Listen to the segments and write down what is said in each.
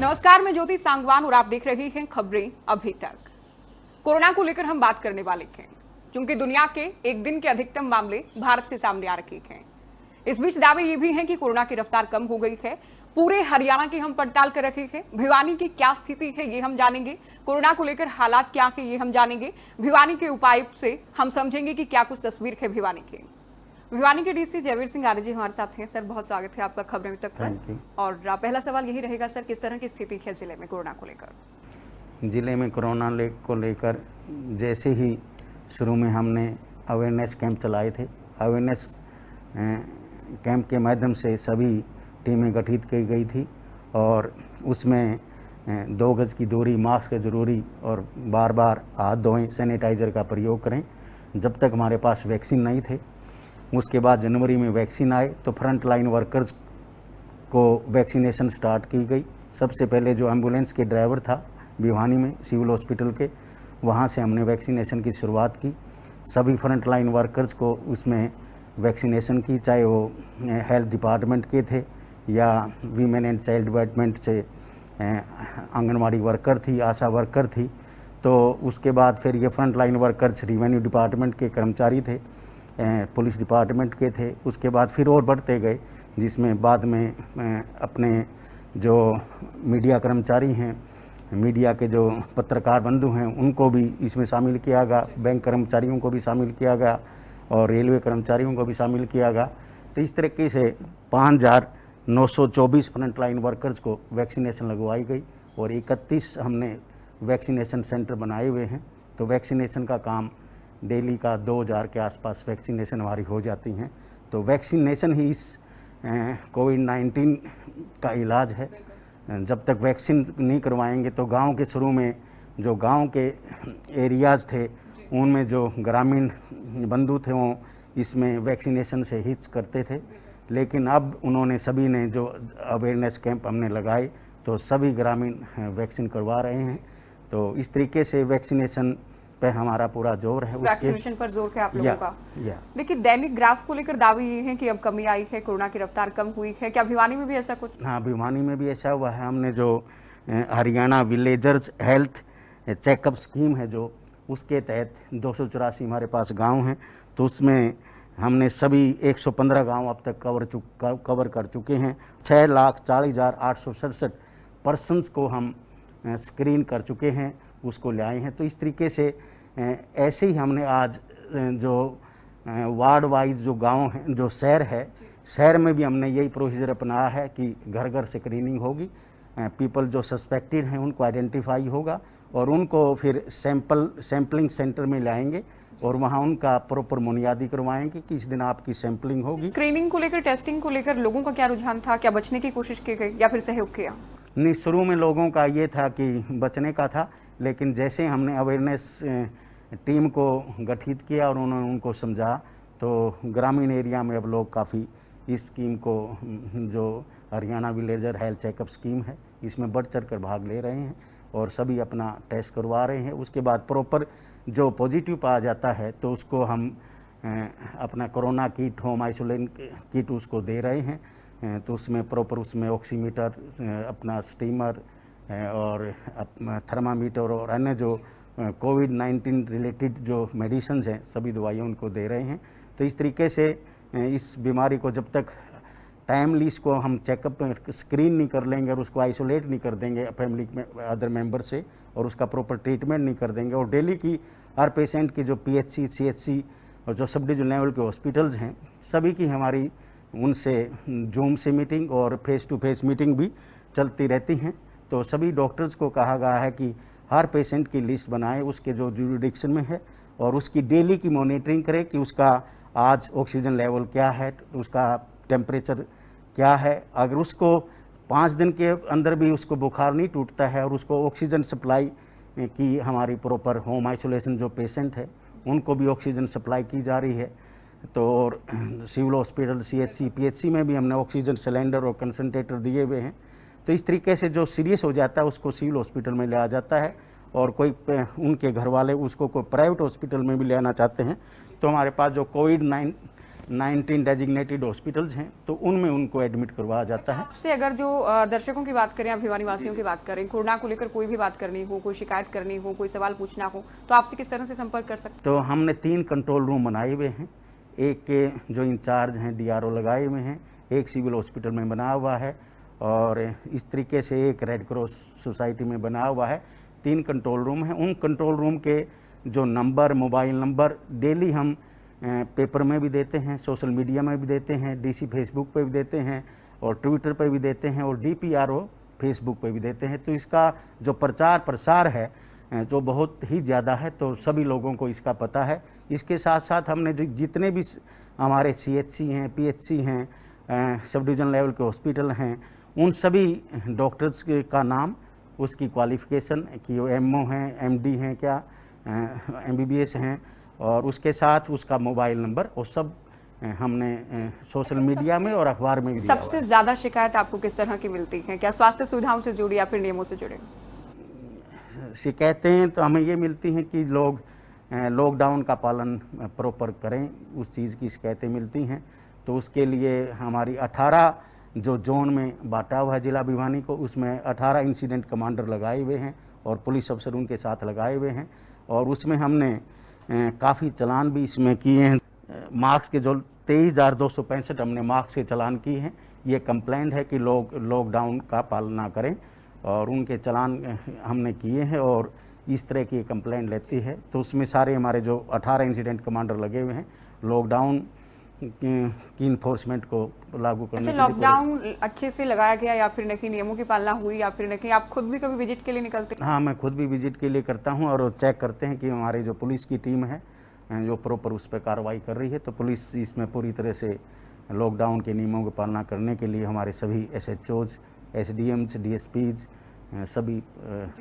नमस्कार, मैं ज्योति सांगवान और आप देख रहे हैं खबरें अभी तक। कोरोना को लेकर हम बात करने वाले हैं, क्योंकि दुनिया के एक दिन के अधिकतम मामले भारत से सामने आ रहे हैं। इस बीच दावे ये भी हैं कि कोरोना की रफ्तार कम हो गई है। पूरे हरियाणा की हम पड़ताल कर रहे हैं। भिवानी की क्या स्थिति है ये हम जानेंगे, कोरोना को लेकर हालात क्या है ये हम जानेंगे। भिवानी के उपायुक्त से हम समझेंगे कि क्या कुछ तस्वीर है भिवानी की। भिवानी के डीसी जयवीर सिंह आर्य जी हमारे साथ हैं। सर, बहुत स्वागत है आपका खबरें तक पर। और पहला सवाल यही रहेगा सर, किस तरह की स्थिति है जिले में कोरोना को लेकर? ज़िले में कोरोना को लेकर जैसे ही शुरू में हमने अवेयरनेस कैंप चलाए थे, अवेयरनेस कैंप के माध्यम से सभी टीमें गठित की गई थी और उसमें 2 गज की दूरी, मास्क ज़रूरी और बार बार हाथ धोएं, सैनिटाइज़र का प्रयोग करें। जब तक हमारे पास वैक्सीन नहीं थे, उसके बाद जनवरी में वैक्सीन आए तो फ्रंट लाइन वर्कर्स को वैक्सीनेशन स्टार्ट की गई। सबसे पहले जो एम्बुलेंस के ड्राइवर था भिवानी में सिविल हॉस्पिटल के, वहाँ से हमने वैक्सीनेशन की शुरुआत की। सभी फ्रंट लाइन वर्कर्स को उसमें वैक्सीनेशन की, चाहे वो हेल्थ डिपार्टमेंट के थे या वीमेन एंड चाइल्ड डेवलपमेंट से आंगनवाड़ी वर्कर थी, आशा वर्कर थी। तो उसके बाद फिर ये front line workers revenue department के कर्मचारी थे, पुलिस डिपार्टमेंट के थे। उसके बाद फिर और बढ़ते गए, जिसमें बाद में अपने जो मीडिया कर्मचारी हैं, मीडिया के जो पत्रकार बंधु हैं, उनको भी इसमें शामिल किया गया, बैंक कर्मचारियों को भी शामिल किया गया और रेलवे कर्मचारियों को भी शामिल किया गया। तो इस तरीके से 5,924 फ्रंट लाइन वर्कर्स को वैक्सीनेशन लगवाई गई और 31 हमने वैक्सीनेशन सेंटर बनाए हुए हैं। तो वैक्सीनेशन का काम डेली का 2,000 के आसपास वैक्सीनेशन हमारी हो जाती हैं। तो वैक्सीनेशन ही इस कोविड-19 का इलाज है। जब तक वैक्सीन नहीं करवाएंगे तो गांव के शुरू में जो गांव के एरियाज़ थे, उनमें जो ग्रामीण बंधु थे वो इसमें वैक्सीनेशन से हिच करते थे। लेकिन अब उन्होंने सभी ने जो अवेयरनेस कैंप हमने लगाए तो सभी ग्रामीण वैक्सीन करवा रहे हैं। तो इस तरीके से वैक्सीनेशन पे हमारा पूरा जोर है। वैक्सीनेशन पर जोर है आप लोगों का। देखिए, दैनिक ग्राफ को लेकर दावे ये हैं कि अब कमी आई है, कोरोना की रफ्तार कम हुई है। क्या भिवानी में भी ऐसा कुछ? हाँ, भिवानी में भी ऐसा हुआ है। हमने जो Haryana villagers health checkup scheme है, जो उसके तहत 284 हमारे पास गांव हैं, तो उसमें हमने सभी 115 गांव अब तक कवर कर चुके हैं। 6,40,867 पर्सनस को हम स्क्रीन कर चुके हैं, उसको ले आए हैं। तो इस तरीके से ऐसे ही हमने आज जो वार्ड वाइज जो गांव हैं, जो शहर है, शहर में भी हमने यही प्रोसीजर अपनाया है कि घर घर स्क्रीनिंग होगी। पीपल जो सस्पेक्टेड हैं उनको आइडेंटिफाई होगा और उनको फिर सैम्पलिंग सेंटर में लाएंगे और वहाँ उनका प्रॉपर बुनियादी करवाएंगे कि इस दिन आपकी सैम्पलिंग होगी। स्क्रीनिंग को लेकर, टेस्टिंग को लेकर लोगों का क्या रुझान था? क्या बचने की कोशिश की गई या फिर सहयोग किया? नहीं, शुरू में लोगों का ये था कि बचने का था, लेकिन जैसे हमने अवेयरनेस टीम को गठित किया और उन्होंने उनको समझा, तो ग्रामीण एरिया में अब लोग काफ़ी इस स्कीम को, जो Haryana villager health checkup scheme है, इसमें बढ़ चढ़ कर भाग ले रहे हैं और सभी अपना टेस्ट करवा रहे हैं। उसके बाद प्रॉपर जो पॉजिटिव पाया जाता है तो उसको हम अपना corona kit, home isolation kit उसको दे रहे हैं। तो उसमें प्रॉपर उसमें ऑक्सीमीटर, अपना स्टीमर और थर्मामीटर और अन्य जो कोविड-19 रिलेटेड जो मेडिसिन हैं, सभी दवाइयाँ उनको दे रहे हैं। तो इस तरीके से इस बीमारी को जब तक टाइमली इसको हम चेकअप में स्क्रीन नहीं कर लेंगे और उसको आइसोलेट नहीं कर देंगे फैमिली में अदर मेंबर से और उसका प्रॉपर ट्रीटमेंट नहीं कर देंगे और डेली की हर पेशेंट की जो PHC, CHC और जो सब डिवीजन लेवल के हॉस्पिटल्स हैं, सभी की हमारी उनसे जूम से मीटिंग और फेस टू फेस मीटिंग भी चलती रहती हैं। तो सभी डॉक्टर्स को कहा गया है कि हर पेशेंट की लिस्ट बनाएं, उसके जो जुरिडिक्शन में है, और उसकी डेली की मॉनिटरिंग करें कि उसका आज ऑक्सीजन लेवल क्या है, उसका टेम्परेचर क्या है। अगर उसको 5 दिन के अंदर भी उसको बुखार नहीं टूटता है और उसको ऑक्सीजन सप्लाई की हमारी प्रॉपर होम आइसोलेशन जो पेशेंट है उनको भी ऑक्सीजन सप्लाई की जा रही है। तो और सिविल हॉस्पिटल, CHC, PHC में भी हमने ऑक्सीजन सिलेंडर और कंसनट्रेटर दिए हुए हैं। तो इस तरीके से जो सीरियस हो जाता है उसको सिविल हॉस्पिटल में ले आ जाता है और कोई उनके घर वाले उसको कोई प्राइवेट हॉस्पिटल में भी ले आना चाहते हैं। तो हमारे पास जो 19 डेजिग्नेटेड हॉस्पिटल्स हैं, तो उनमें उनको एडमिट करवाया जाता है। आपसे अगर जो दर्शकों की बात करें, अभिवानी वासियों की बात करें, कोरोना को लेकर कोई भी बात करनी हो, कोई शिकायत करनी हो, कोई सवाल पूछना हो, तो आपसे किस तरह से संपर्क कर सकते तो हमने 3 कंट्रोल रूम बनाए हुए हैं। एक के जो इंचार्ज हैं DRO लगाए हुए हैं, एक सिविल हॉस्पिटल में बना हुआ है और इस तरीके से एक रेड क्रॉस सोसाइटी में बना हुआ है। 3 कंट्रोल रूम हैं। उन कंट्रोल रूम के जो नंबर, मोबाइल नंबर डेली हम पेपर में भी देते हैं, सोशल मीडिया में भी देते हैं, DC फेसबुक पे भी देते हैं और ट्विटर पे भी देते हैं और DPRO फेसबुक पे भी देते हैं। तो इसका जो प्रचार प्रसार है जो बहुत ही ज़्यादा है, तो सभी लोगों को इसका पता है। इसके साथ साथ हमने जो जितने भी हमारे CHC हैं, PHC हैं, सब डिवीज़न लेवल के हॉस्पिटल हैं, उन सभी डॉक्टर्स का नाम, उसकी क्वालिफ़िकेशन कि वो MO हैं, MD हैं क्या, MBBS हैं, और उसके साथ उसका मोबाइल नंबर और सब हमने सोशल मीडिया में और अखबार में भी दिया हुआ है। सबसे ज्यादा शिकायत आपको किस तरह की मिलती है? क्या स्वास्थ्य सुविधाओं से जुड़ी या फिर नियमों से जुड़े? शिकायतें तो हमें ये मिलती हैं कि लोग लॉकडाउन का पालन प्रॉपर करें, उस चीज़ की शिकायतें मिलती हैं। तो उसके लिए हमारी 18 जो जोन में बांटा हुआ है जिला भिवानी को, उसमें 18 इंसिडेंट कमांडर लगाए हुए हैं और पुलिस अफसर उनके साथ लगाए हुए हैं और उसमें हमने काफ़ी चालान भी इसमें किए हैं। मार्क्स के जो 23,265 हमने मार्क्स के चालान किए हैं। ये कंप्लेंट है कि लोग लॉकडाउन का पालन ना करें और उनके चालान हमने किए हैं और इस तरह की कंप्लेंट लेती है। तो उसमें सारे हमारे जो 18 इंसिडेंट कमांडर लगे हुए हैं लॉकडाउन की इन्फोर्समेंट को लागू करने के लिए। लॉकडाउन अच्छे से लगाया गया या फिर नहीं, नियमों की पालना हुई या फिर नहीं? आप खुद भी कभी विजिट के लिए निकलते हैं? हाँ, मैं खुद भी विजिट के लिए करता हूँ और चेक करते हैं कि हमारी जो पुलिस की टीम है जो प्रॉपर उस पर कार्रवाई कर रही है। तो पुलिस इसमें पूरी तरह से लॉकडाउन के नियमों की पालना करने के लिए हमारे सभी SHOs, SDMs, DSPs सभी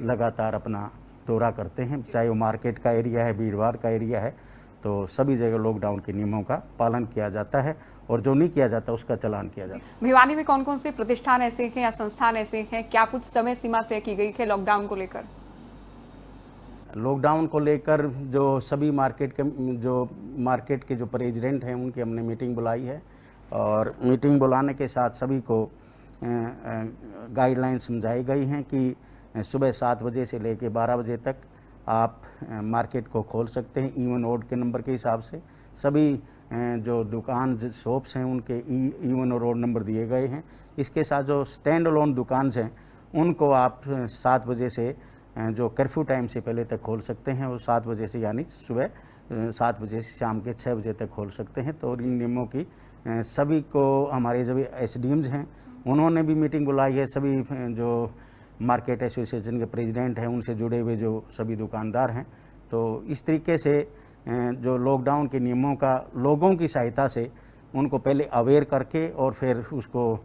लगातार अपना दौरा करते हैं। चाहे वो मार्केट का एरिया है, भीड़ भाड़ का एरिया है, तो सभी जगह लॉकडाउन के नियमों का पालन किया जाता है और जो नहीं किया जाता उसका चालान किया जाता है। भिवानी में कौन कौन से प्रतिष्ठान ऐसे हैं या संस्थान ऐसे हैं? क्या कुछ समय सीमा तय की गई है लॉकडाउन को लेकर? लॉकडाउन को लेकर जो सभी मार्केट के जो प्रेसिडेंट हैं उनकी हमने मीटिंग बुलाई है और मीटिंग बुलाने के साथ सभी को गाइडलाइन समझाई गई हैं कि सुबह 7 बजे से लेकर 12 बजे तक आप मार्केट को खोल सकते हैं इवन ओड के नंबर के हिसाब से। सभी जो दुकान शॉप्स हैं उनके इवन और ओड नंबर दिए गए हैं। इसके साथ जो स्टैंड अलोन दुकान हैं उनको आप 7 बजे से जो कर्फ्यू टाइम से पहले तक खोल सकते हैं और 7 बजे से यानी सुबह 7 बजे से शाम के 6 बजे तक खोल सकते हैं। तो इन नियमों की सभी को हमारे जो SDMs हैं उन्होंने भी मीटिंग बुलाई है। सभी जो मार्केट एसोसिएशन के प्रेसिडेंट हैं उनसे जुड़े हुए जो सभी दुकानदार हैं, तो इस तरीके से जो लॉकडाउन के नियमों का लोगों की सहायता से उनको पहले अवेयर करके और फिर उसको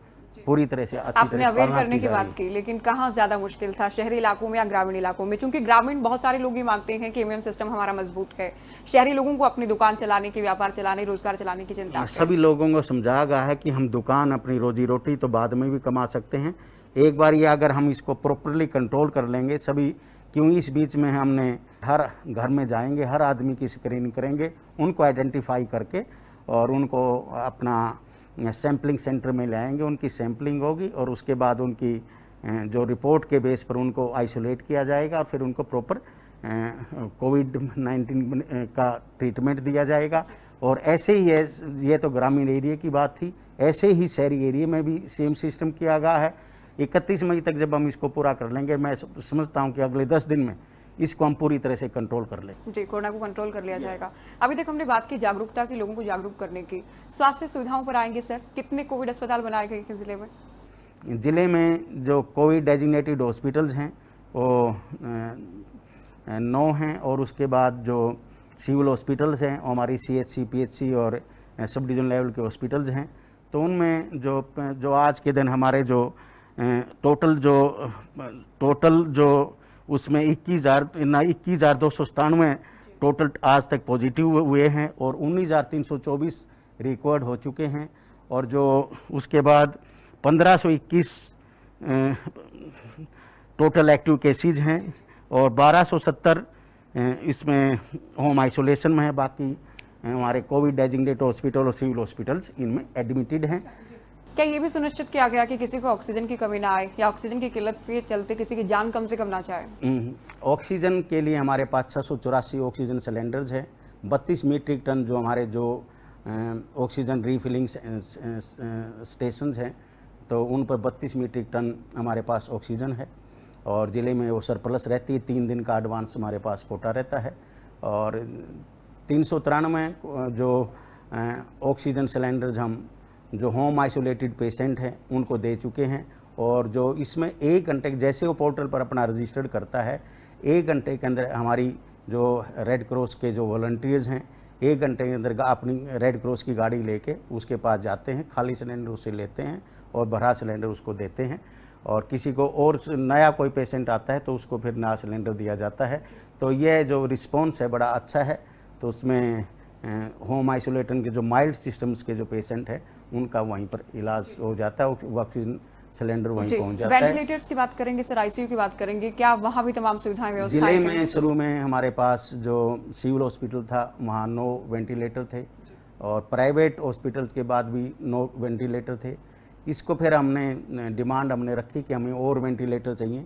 पूरी तरह से अच्छी आपने तरह अवेयर करने की बात की, लेकिन कहाँ ज्यादा मुश्किल था, शहरी इलाकों में या ग्रामीण इलाकों में? क्योंकि ग्रामीण बहुत सारे लोग ये मानते हैं कि इम्यून सिस्टम हमारा मजबूत है। शहरी लोगों को अपनी दुकान चलाने की, व्यापार चलाने, रोजगार चलाने की चिंता है। सभी लोगों को समझाया गया है कि हम दुकान अपनी रोजी रोटी तो बाद में भी कमा सकते हैं, एक बार ये अगर हम इसको प्रॉपरली कंट्रोल कर लेंगे सभी। क्यों इस बीच में हमने हर घर में जाएंगे, हर आदमी की स्क्रीनिंग करेंगे, उनको आइडेंटिफाई करके और उनको अपना सैम्पलिंग सेंटर में लाएंगे, उनकी सैम्पलिंग होगी और उसके बाद उनकी जो रिपोर्ट के बेस पर उनको आइसोलेट किया जाएगा और फिर उनको प्रॉपर कोविड-19 का ट्रीटमेंट दिया जाएगा। और ऐसे ही है, ये तो ग्रामीण एरिया की बात थी, ऐसे ही शहरी एरिया में भी सेम सिस्टम किया गया है। 31 मई तक जब हम इसको पूरा कर लेंगे, मैं समझता हूँ कि अगले 10 दिन में इसको हम पूरी तरह से कंट्रोल कर लें। जी, कोरोना को कंट्रोल कर लिया जाएगा। अभी तक हमने बात की जागरूकता की, लोगों को जागरूक करने की। स्वास्थ्य सुविधाओं पर आएंगे सर, कितने कोविड अस्पताल बनाए गए हैं जिले में? जिले में जो कोविड डेजिग्नेटेड हॉस्पिटल्स हैं वो 9 हैं और उसके बाद जो सिविल हॉस्पिटल्स हैं हमारी CHC, PHC और सब डिवीजन लेवल के हॉस्पिटल्स हैं। तो उनमें जो आज के दिन हमारे जो टोटल जो उसमें 21,297 टोटल आज तक पॉजिटिव हुए हैं और 19,324 रिकॉर्ड हो चुके हैं। और जो उसके बाद 1521 टोटल एक्टिव केसेज हैं और 1270 इसमें होम आइसोलेशन में है। बाकी हमारे कोविड डेजिग्नेटेड हॉस्पिटल और सिविल हॉस्पिटल्स इनमें एडमिटेड हैं। क्या ये भी सुनिश्चित किया गया कि किसी को ऑक्सीजन की कमी ना आए या ऑक्सीजन की किल्लत के चलते किसी की जान कम से कम ना जाए? ऑक्सीजन के लिए हमारे पास 684 ऑक्सीजन सिलेंडर्स हैं। 32 मीट्रिक टन जो हमारे जो ऑक्सीजन रीफिलिंग स्टेशंस हैं, तो उन पर 32 मीट्रिक टन हमारे पास ऑक्सीजन है और ज़िले में वो सरप्लस रहती है। 3 दिन का एडवांस हमारे पास कोटा रहता है और 393 जो ऑक्सीजन सिलेंडर्स हम जो होम आइसोलेटेड पेशेंट हैं उनको दे चुके हैं। और जो इसमें 1 घंटे जैसे वो पोर्टल पर अपना रजिस्टर्ड करता है, 1 घंटे के अंदर हमारी जो रेड क्रॉस के जो वॉलंटियर्स हैं 1 घंटे के अंदर अपनी रेड क्रॉस की गाड़ी लेके उसके पास जाते हैं, खाली सिलेंडर उससे लेते हैं और भरा सिलेंडर उसको देते हैं। और किसी को और नया कोई पेशेंट आता है तो उसको फिर नया सिलेंडर दिया जाता है। तो ये जो रिस्पॉन्स है बड़ा अच्छा है। तो उसमें होम आइसोलेशन के जो माइल्ड सिस्टम्स के जो पेशेंट हैं उनका वहीं पर इलाज हो जाता है, ऑक्सीजन सिलेंडर वहीं पहुंच जाता है। वेंटिलेटर्स की बात करेंगे सर, आईसीयू की बात करेंगे, क्या वहाँ भी तमाम सुविधाएं व्यवस्था? जिले में शुरू में हमारे पास जो सिविल हॉस्पिटल था वहाँ 9 वेंटिलेटर थे और प्राइवेट हॉस्पिटल्स के बाद भी 9 वेंटिलेटर थे। इसको फिर हमने डिमांड रखी कि हमें और वेंटिलेटर चाहिए,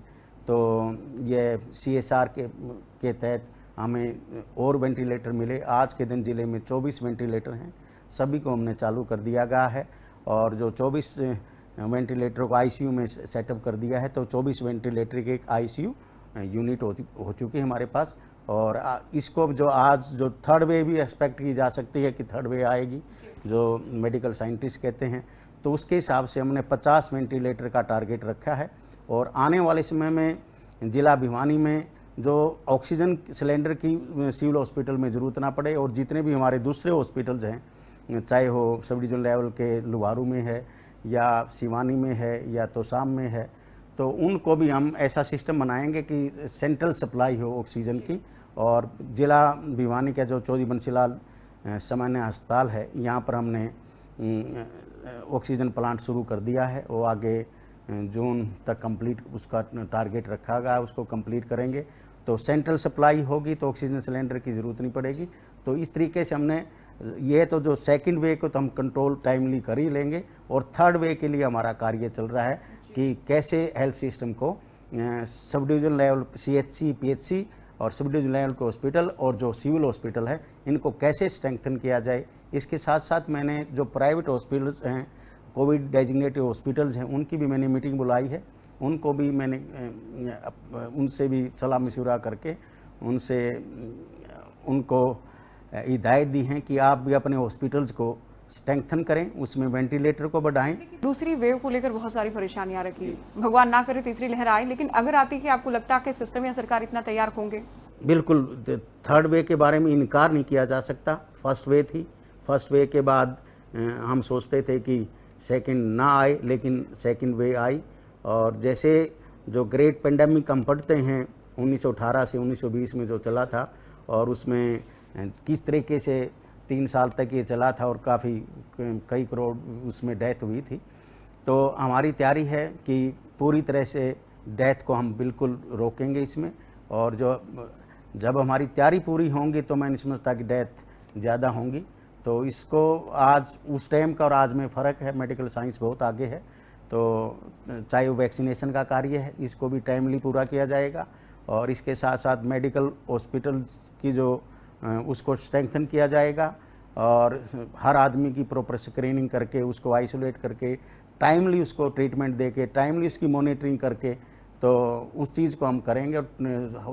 तो ये CSR के तहत हमें और वेंटिलेटर मिले। आज के दिन ज़िले में 24 वेंटिलेटर हैं, सभी को हमने चालू कर दिया गया है और जो 24 वेंटिलेटर को ICU में सेटअप कर दिया है। तो 24 वेंटिलेटर के एक ICU यूनिट हो चुकी है हमारे पास। और इसको जो आज जो थर्ड वेव भी एक्सपेक्ट की जा सकती है कि थर्ड वेव आएगी, जो मेडिकल साइंटिस्ट कहते हैं, तो उसके हिसाब से हमने 50 वेंटिलेटर का टारगेट रखा है। और आने वाले समय में ज़िला भिवानी में जो ऑक्सीजन सिलेंडर की सिविल हॉस्पिटल में ज़रूरत ना पड़े और जितने भी हमारे दूसरे हॉस्पिटल्स हैं, चाहे हो सब डिवीजन लेवल के लुवारू में है या सिवानी में है या तोसाम में है, तो उनको भी हम ऐसा सिस्टम बनाएंगे कि सेंट्रल सप्लाई हो ऑक्सीजन की। और ज़िला भिवानी का जो चौधरी बंसीलाल सामान्य अस्पताल है, यहाँ पर हमने ऑक्सीजन प्लांट शुरू कर दिया है। वो आगे जून तक कंप्लीट उसका टारगेट रखा गया, उसको कंप्लीट करेंगे तो सेंट्रल सप्लाई होगी तो ऑक्सीजन सिलेंडर की ज़रूरत नहीं पड़ेगी। तो इस तरीके से हमने ये तो जो सेकंड वे को तो हम कंट्रोल टाइमली कर ही लेंगे और थर्ड वे के लिए हमारा कार्य चल रहा है कि कैसे हेल्थ सिस्टम को sub division level CHC PHC और सब डिवीज़न लेवल के हॉस्पिटल और जो सिविल हॉस्पिटल है इनको कैसे स्ट्रेंथन किया जाए। इसके साथ साथ मैंने जो प्राइवेट हॉस्पिटल्स हैं, कोविड डेजिग्नेटेड हॉस्पिटल्स हैं, उनकी भी मैंने मीटिंग बुलाई है। उनको भी मैंने उनसे भी सलाह मशवरा करके उनको हिदायत दी हैं कि आप भी अपने हॉस्पिटल्स को स्ट्रेंथन करें, उसमें वेंटिलेटर को बढ़ाएं। दूसरी वेव को लेकर बहुत सारी परेशानियां रखी, भगवान ना करे तीसरी लहर आए, लेकिन अगर आती है आपको लगता है कि सिस्टम या सरकार इतना तैयार होंगे? बिल्कुल, थर्ड वे के बारे में इनकार नहीं किया जा सकता। फर्स्ट वे थी, फर्स्ट वे के बाद हम सोचते थे कि सेकंड ना आए, लेकिन सेकंड वे आई। और जैसे जो ग्रेट पेंडेमिक हम पढ़ते हैं 1918 से 1920 में जो चला था और उसमें किस तरीके से 3 साल तक ये चला था और काफ़ी कई करोड़ उसमें डेथ हुई थी। तो हमारी तैयारी है कि पूरी तरह से डेथ को हम बिल्कुल रोकेंगे इसमें। और जब हमारी तैयारी पूरी होंगी तो मैं नहीं समझता कि डेथ ज़्यादा होंगी। तो इसको आज उस टाइम का और आज में फ़र्क है, मेडिकल साइंस बहुत आगे है। तो चाहे वो वैक्सीनेशन का कार्य है, इसको भी टाइमली पूरा किया जाएगा और इसके साथ साथ मेडिकल हॉस्पिटल्स की जो उसको स्ट्रेंथन किया जाएगा और हर आदमी की प्रॉपर स्क्रीनिंग करके उसको आइसोलेट करके टाइमली उसको ट्रीटमेंट दे के टाइमली उसकी मॉनिटरिंग करके तो उस चीज़ को हम करेंगे।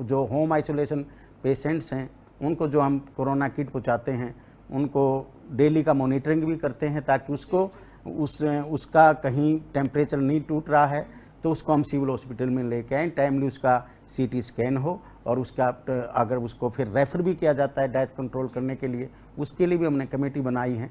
जो होम आइसोलेशन पेशेंट्स हैं उनको जो हम कोरोना किट पहुँचाते हैं उनको डेली का मॉनिटरिंग भी करते हैं ताकि उसका कहीं टेम्परेचर नहीं टूट रहा है तो उसको हम सिविल हॉस्पिटल में लेके आएँ, टाइमली उसका CT स्कैन हो और उसका अगर उसको फिर रेफ़र भी किया जाता है डेथ कंट्रोल करने के लिए, उसके लिए भी हमने कमेटी बनाई है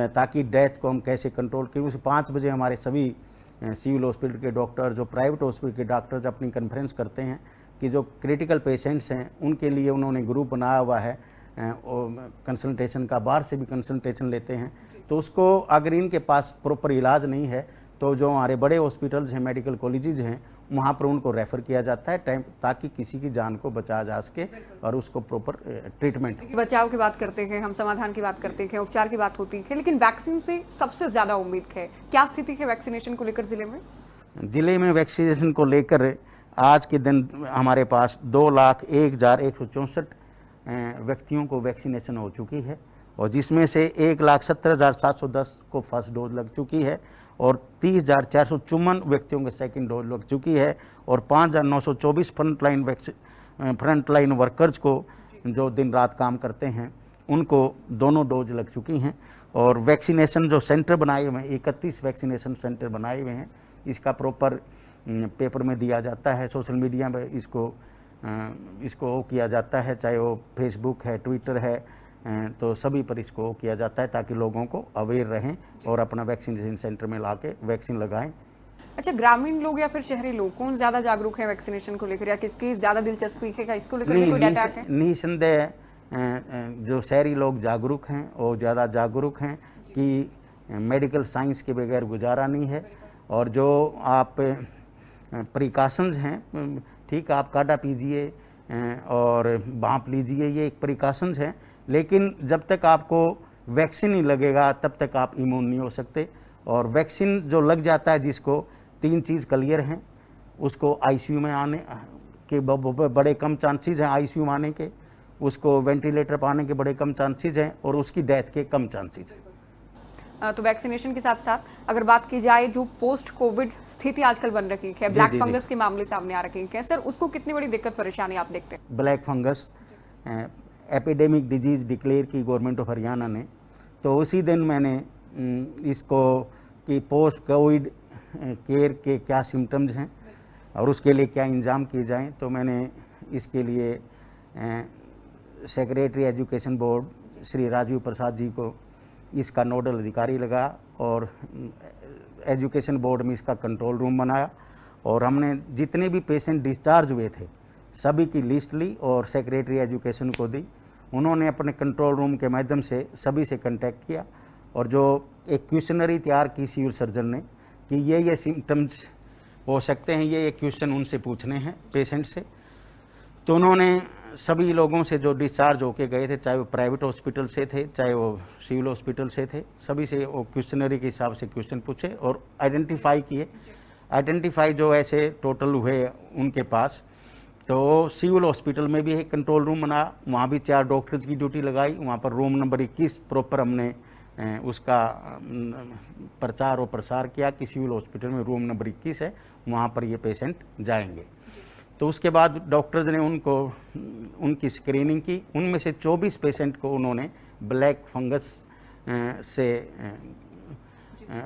ताकि डेथ को हम कैसे कंट्रोल करें। उसे 5 बजे हमारे सभी सिविल हॉस्पिटल के डॉक्टर, जो प्राइवेट हॉस्पिटल के डॉक्टर्स अपनी कॉन्फ्रेंस करते हैं कि जो क्रिटिकल पेशेंट्स हैं उनके लिए उन्होंने ग्रुप बनाया हुआ है कंसल्टेशन का, बाहर से भी कंसल्टेशन लेते हैं। तो उसको अगर इनके पास प्रॉपर इलाज नहीं है तो जो हमारे बड़े हॉस्पिटल्स हैं, मेडिकल कॉलेजेस हैं, वहाँ पर उनको रेफ़र किया जाता है टाइम, ताकि किसी की जान को बचाया जा सके और उसको प्रॉपर ट्रीटमेंट। बचाव की बात करते हैं हम, समाधान की बात करते हैं, उपचार की बात होती है, लेकिन वैक्सीन से सबसे ज्यादा उम्मीद है। क्या स्थिति है वैक्सीनेशन को लेकर जिले में? ज़िले में वैक्सीनेशन को लेकर आज के दिन हमारे पास 2,01,164 व्यक्तियों को वैक्सीनेशन हो चुकी है, और जिसमें से 1,17,710 को फर्स्ट डोज लग चुकी है और 30,454 व्यक्तियों को सेकंड डोज लग चुकी है, और 5,924 फ्रंटलाइन वर्कर्स को जो दिन रात काम करते हैं उनको दोनों डोज लग चुकी हैं। और वैक्सीनेशन जो सेंटर बनाए हुए हैं, 31 वैक्सीनेशन सेंटर बनाए हुए हैं, इसका प्रॉपर पेपर में दिया जाता है, सोशल मीडिया में इसको किया जाता है, चाहे वो फेसबुक है, ट्विटर है, तो सभी पर इसको किया जाता है ताकि लोगों को अवेयर रहें और अपना वैक्सीनेशन सेंटर में लाके वैक्सीन लगाएं। अच्छा, ग्रामीण लोग या फिर शहरी लोग कौन ज्यादा जागरूक है वैक्सीनेशन को लेकर, या किसकी ज्यादा दिलचस्पी है? इसको लेकर भी कोई डाटा है? निसंदेह जो शहरी लोग जागरूक हैं वो ज़्यादा जागरूक हैं कि मेडिकल साइंस के बगैर गुजारा नहीं है, और जो आप प्रिकॉशंस हैं, ठीक, आप काढ़ा पीजिए और भांप लीजिए, ये एक प्रिकॉशंस हैं, लेकिन जब तक आपको वैक्सीन नहीं लगेगा तब तक आप इम्यून नहीं हो सकते। और वैक्सीन जो लग जाता है जिसको, 3 चीज़ क्लियर हैं, उसको आईसीयू में आने के बड़े कम चांसेस हैं, आईसीयू में आने के, उसको वेंटिलेटर पर आने के बड़े कम चांसेस हैं, और उसकी डेथ के कम चांसेस हैं। तो वैक्सीनेशन के साथ साथ अगर बात की जाए जो पोस्ट कोविड स्थिति आजकल बन रही है, ब्लैक फंगस के मामले सामने आ रखे हैं सर, उसको कितनी बड़ी दिक्कत परेशानी आप देखते हैं? Black fungus epidemic disease declare की गवर्नमेंट ऑफ हरियाणा ने, तो उसी दिन मैंने इसको कि पोस्ट कोविड केयर के क्या सिम्टम्स हैं और उसके लिए क्या इंतजाम किए जाएं, तो मैंने इसके लिए secretary education board Shri Rajiv Prasad ji को इसका नोडल अधिकारी लगा, और एजुकेशन बोर्ड में इसका कंट्रोल रूम बनाया, और हमने जितने भी पेशेंट डिस्चार्ज हुए थे सभी की लिस्ट ली और सेक्रेटरी एजुकेशन को दी। उन्होंने अपने कंट्रोल रूम के माध्यम से सभी से कांटेक्ट किया, और जो एक क्वेश्चनरी तैयार की सिविल सर्जन ने कि ये सिम्टम्स हो सकते हैं, ये क्वेश्चन उनसे पूछने हैं पेशेंट से, तो उन्होंने सभी लोगों से जो डिस्चार्ज होके गए थे, चाहे वो प्राइवेट हॉस्पिटल से थे चाहे वो सिविल हॉस्पिटल से थे, सभी से वो क्वेश्चनरी के हिसाब से क्वेश्चन पूछे और आइडेंटिफाई किए। आइडेंटिफाई जो ऐसे टोटल हुए उनके पास, तो सिविल हॉस्पिटल में भी एक कंट्रोल रूम बना, वहाँ भी 4 डॉक्टर्स की ड्यूटी लगाई, वहाँ पर रूम नंबर 21 प्रॉपर हमने उसका प्रचार और प्रसार किया कि सिविल हॉस्पिटल में रूम नंबर 21 है, वहाँ पर ये पेशेंट जाएंगे। तो उसके बाद डॉक्टर्स ने उनकी स्क्रीनिंग की, उनमें से 24 पेशेंट को उन्होंने ब्लैक फंगस से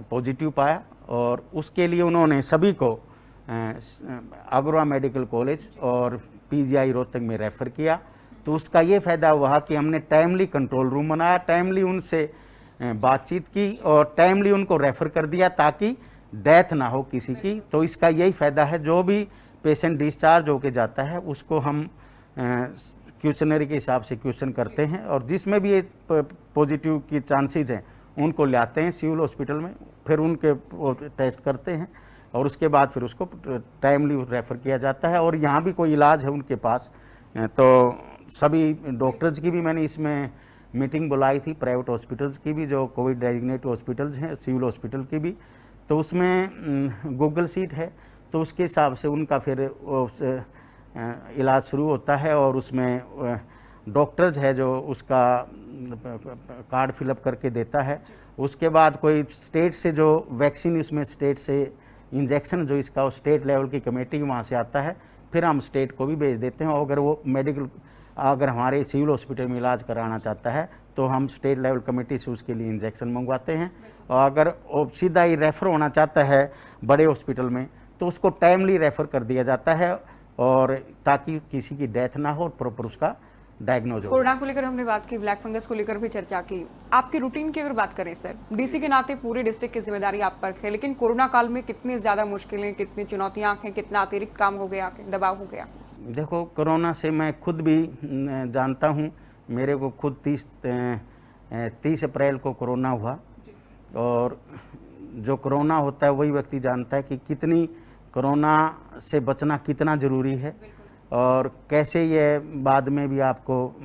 पॉजिटिव पाया, और उसके लिए उन्होंने सभी को अग्रवाल मेडिकल कॉलेज और पीजीआई रोहतक में रेफ़र किया। तो उसका ये फ़ायदा हुआ कि हमने टाइमली कंट्रोल रूम बनाया, टाइमली उनसे बातचीत की और टाइमली उनको रेफ़र कर दिया ताकि डेथ ना हो किसी की। तो इसका यही फ़ायदा है, जो भी पेशेंट डिस्चार्ज होके जाता है उसको हम क्वेश्चनरी के हिसाब से क्वेश्चन करते हैं, और जिसमें भी पॉजिटिव की चांसेस हैं उनको लाते हैं सिविल हॉस्पिटल में, फिर उनके टेस्ट करते हैं और उसके बाद फिर उसको टाइमली रेफ़र किया जाता है। और यहाँ भी कोई इलाज है उनके पास, तो सभी डॉक्टर्स की भी मैंने इसमें मीटिंग बुलाई थी, प्राइवेट हॉस्पिटल्स की भी, जो कोविड डेजिग्नेटेड हॉस्पिटल्स हैं, सिविल हॉस्पिटल की भी, तो उसमें गूगल शीट है, तो उसके हिसाब से उनका फिर इलाज शुरू होता है, और उसमें डॉक्टर्स है जो उसका कार्ड फिलअप करके देता है। उसके बाद कोई स्टेट से जो वैक्सीन, उसमें स्टेट से इंजेक्शन जो इसका स्टेट लेवल की कमेटी वहाँ से आता है, फिर हम स्टेट को भी भेज देते हैं। और अगर वो अगर हमारे सिविल हॉस्पिटल में इलाज कराना चाहता है तो हम स्टेट लेवल कमेटी से उसके लिए इंजेक्शन मंगवाते हैं, और अगर वो सीधा ही रेफ़र होना चाहता है बड़े हॉस्पिटल में तो उसको टाइमली रेफ़र कर दिया जाता है, और ताकि किसी की डेथ ना हो और प्रॉपर उसका डायग्नोज हो। कोरोना को लेकर हमने बात की, ब्लैक फंगस को लेकर भी चर्चा की। आपकी रूटीन की अगर बात करें सर, डीसी के नाते पूरे डिस्ट्रिक्ट की जिम्मेदारी आप पर है, लेकिन कोरोना काल में कितनी ज़्यादा मुश्किलें, कितनी चुनौतियाँ हैं, कितना अतिरिक्त काम हो गया, दबाव हो गया? देखो, कोरोना से मैं खुद भी जानता हूँ, मेरे को खुद 30 अप्रैल को कोरोना हुआ, और जो कोरोना होता है वही व्यक्ति जानता है कि कितनी कोरोना से बचना कितना ज़रूरी है और कैसे ये बाद में भी आपको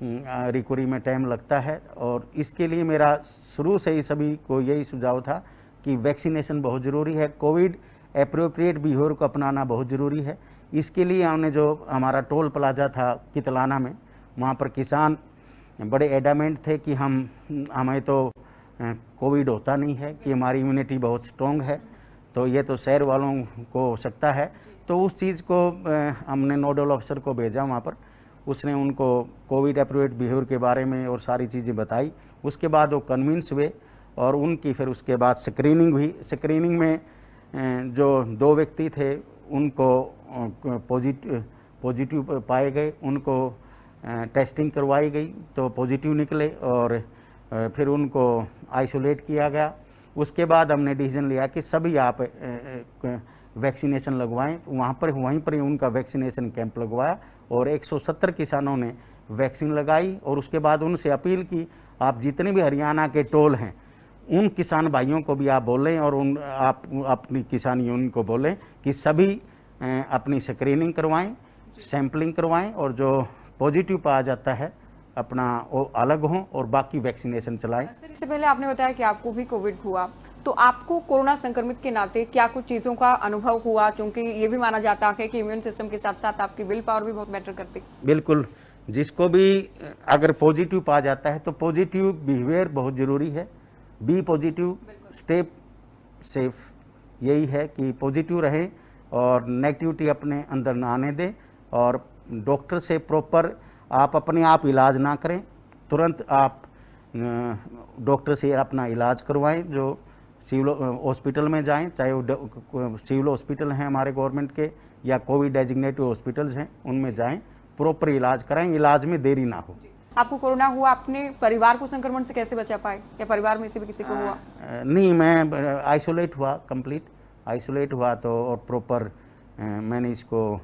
रिकवरी में टाइम लगता है। और इसके लिए मेरा शुरू से ही सभी को यही सुझाव था कि वैक्सीनेशन बहुत ज़रूरी है, कोविड एप्रोप्रिएट बिहेवियर को अपनाना बहुत ज़रूरी है। इसके लिए हमने जो हमारा टोल प्लाजा था कितलाना में, वहाँ पर किसान बड़े एडामेंट थे कि हमें तो कोविड होता नहीं है, कि हमारी इम्यूनिटी बहुत स्ट्रॉन्ग है, तो ये तो शहर वालों को हो सकता है। तो उस चीज़ को हमने नोडल ऑफिसर को भेजा वहाँ पर, उसने उनको कोविड एप्रोप्रिएट बिहेवियर के बारे में और सारी चीज़ें बताई। उसके बाद वो कन्विंस हुए और उनकी फिर उसके बाद स्क्रीनिंग हुई। स्क्रीनिंग में जो 2 व्यक्ति थे उनको पॉजिटिव पाए गए, उनको टेस्टिंग करवाई गई तो पॉजिटिव निकले और फिर उनको आइसोलेट किया गया। उसके बाद हमने डिसीजन लिया कि सभी आप वैक्सीनेशन लगवाएं। वहीं पर ही उनका वैक्सीनेशन कैंप लगवाया और 170 किसानों ने वैक्सीन लगाई। और उसके बाद उनसे अपील की, आप जितने भी हरियाणा के टोल हैं उन किसान भाइयों को भी आप बोलें और आप अपनी किसान यूनियन को बोलें कि सभी अपनी स्क्रीनिंग करवाएं, सैंपलिंग करवाएं और जो पॉजिटिव पाया जाता है अपना वो अलग हों और बाकी वैक्सीनेशन चलाएं। सर, इससे पहले आपने बताया कि आपको भी कोविड हुआ, तो आपको कोरोना संक्रमित के नाते क्या कुछ चीज़ों का अनुभव हुआ? क्योंकि ये भी माना जाता है कि इम्यून सिस्टम के साथ साथ आपकी विल पावर भी बहुत मैटर करती है। बिल्कुल, जिसको भी अगर पॉजिटिव पाया जाता है तो पॉजिटिव बिहेवियर बहुत ज़रूरी है। बी पॉजिटिव, स्टे सेफ, यही है कि पॉजिटिव रहें और नेगेटिविटी अपने अंदर ना आने दें। और डॉक्टर से प्रॉपर आप अपने आप इलाज ना करें, तुरंत आप डॉक्टर से अपना इलाज करवाएं। जो सिविल हॉस्पिटल में जाएं, चाहे वो सिविल हॉस्पिटल हैं हमारे गवर्नमेंट के या कोविड डेजिग्नेटेड हॉस्पिटल्स हैं, उनमें जाएं, प्रॉपर इलाज कराएं, इलाज में देरी ना हो। आपको कोरोना हुआ, अपने परिवार को संक्रमण से कैसे बचा पाए या परिवार में से भी किसी को हुआ? नहीं, मैं आइसोलेट हुआ, कंप्लीट आइसोलेट हुआ। तो और प्रॉपर मैंने इसको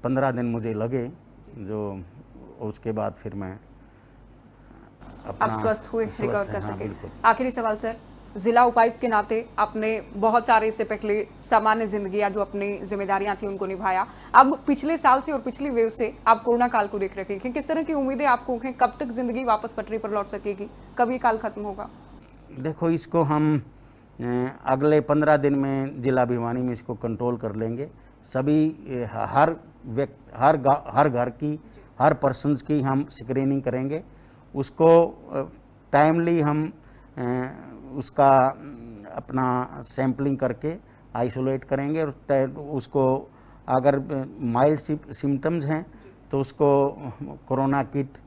15 दिन मुझे लगे, जो उसके बाद फिर मैं आप स्वस्थ हुए, रिकवर कर सके। आखिरी सवाल सर, जिला उपायुक्त के नाते आपने बहुत सारे इससे पहले सामान्य जिंदगी या जो अपनी जिम्मेदारियां थी उनको निभाया। अब पिछले साल से और पिछली वेव से आप कोरोना काल को देख रहे हैं, किस तरह की उम्मीदें आपको हैं? कब तक जिंदगी वापस पटरी पर लौट सकेगी? कब ये काल खत्म होगा? देखो, इसको हम अगले 15 दिन में जिला भिवानी में इसको कंट्रोल कर लेंगे। सभी हर घर की, हर पर्सन्स की हम स्क्रीनिंग करेंगे, उसको टाइमली हम उसका अपना सैम्पलिंग करके आइसोलेट करेंगे और उसको अगर माइल्ड सिम्टम्स हैं तो उसको corona kit,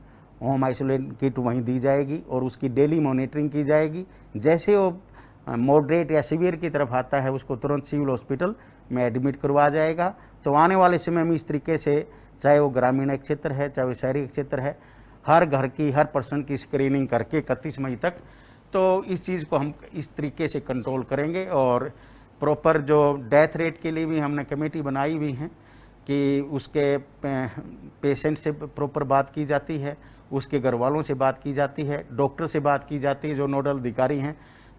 home isolate kit वहीं दी जाएगी और उसकी डेली मॉनिटरिंग की जाएगी। जैसे वो मॉडरेट या सीवियर की तरफ आता है उसको तुरंत सिविल हॉस्पिटल में एडमिट करवा जाएगा। तो आने वाले समय में इस तरीके से, चाहे वो ग्रामीण क्षेत्र है चाहे वो शहरी क्षेत्र है, हर घर की, हर पर्सन की स्क्रीनिंग करके 31 मई तक, तो इस चीज़ को हम इस तरीके से कंट्रोल करेंगे। और प्रॉपर जो डेथ रेट के लिए भी हमने कमेटी बनाई हुई है कि उसके पेशेंट से प्रॉपर बात की जाती है, उसके घर वालों से बात की जाती है, डॉक्टर से बात की जाती है जो नोडल अधिकारी हैं,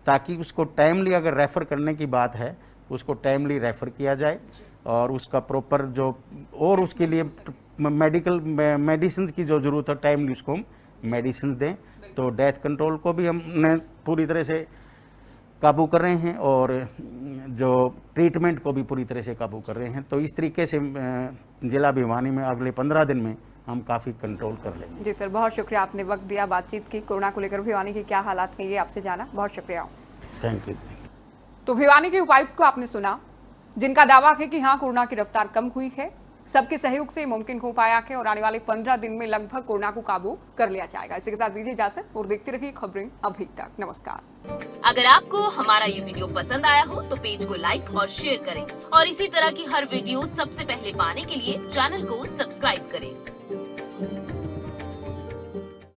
ताकि उसको टाइमली अगर रेफ़र करने की बात है उसको टाइमली रेफ़र किया जाए और उसका प्रॉपर जो, और उसके लिए मेडिसिन की जो ज़रूरत है टाइमली उसको हम मेडिसिन दें। तो डेथ कंट्रोल को भी हमने पूरी तरह से काबू कर रहे हैं और जो ट्रीटमेंट को भी पूरी तरह से काबू कर रहे हैं। तो इस तरीके से जिला भिवानी में अगले 15 दिन में हम काफ़ी कंट्रोल कर लेंगे। जी सर, बहुत शुक्रिया, आपने वक्त दिया, बातचीत की। कोरोना को लेकर भिवानी के क्या हालात हैं ये आपसे जाना, बहुत शुक्रिया। Thank you. तो भिवानी के उपायुक्त को आपने सुना, जिनका दावा है कि हाँ, कोरोना की रफ्तार कम हुई है, सबके सहयोग से मुमकिन हो पाया है और आने वाले 15 दिन में लगभग कोरोना को काबू कर लिया जाएगा। इसी के साथ दीजिए इजाजत और देखते रहिए खबरें अभी तक। नमस्कार। अगर आपको हमारा ये वीडियो पसंद आया हो तो पेज को लाइक और शेयर करें और इसी तरह की हर वीडियो सबसे पहले पाने के लिए चैनल को सब्सक्राइब करें।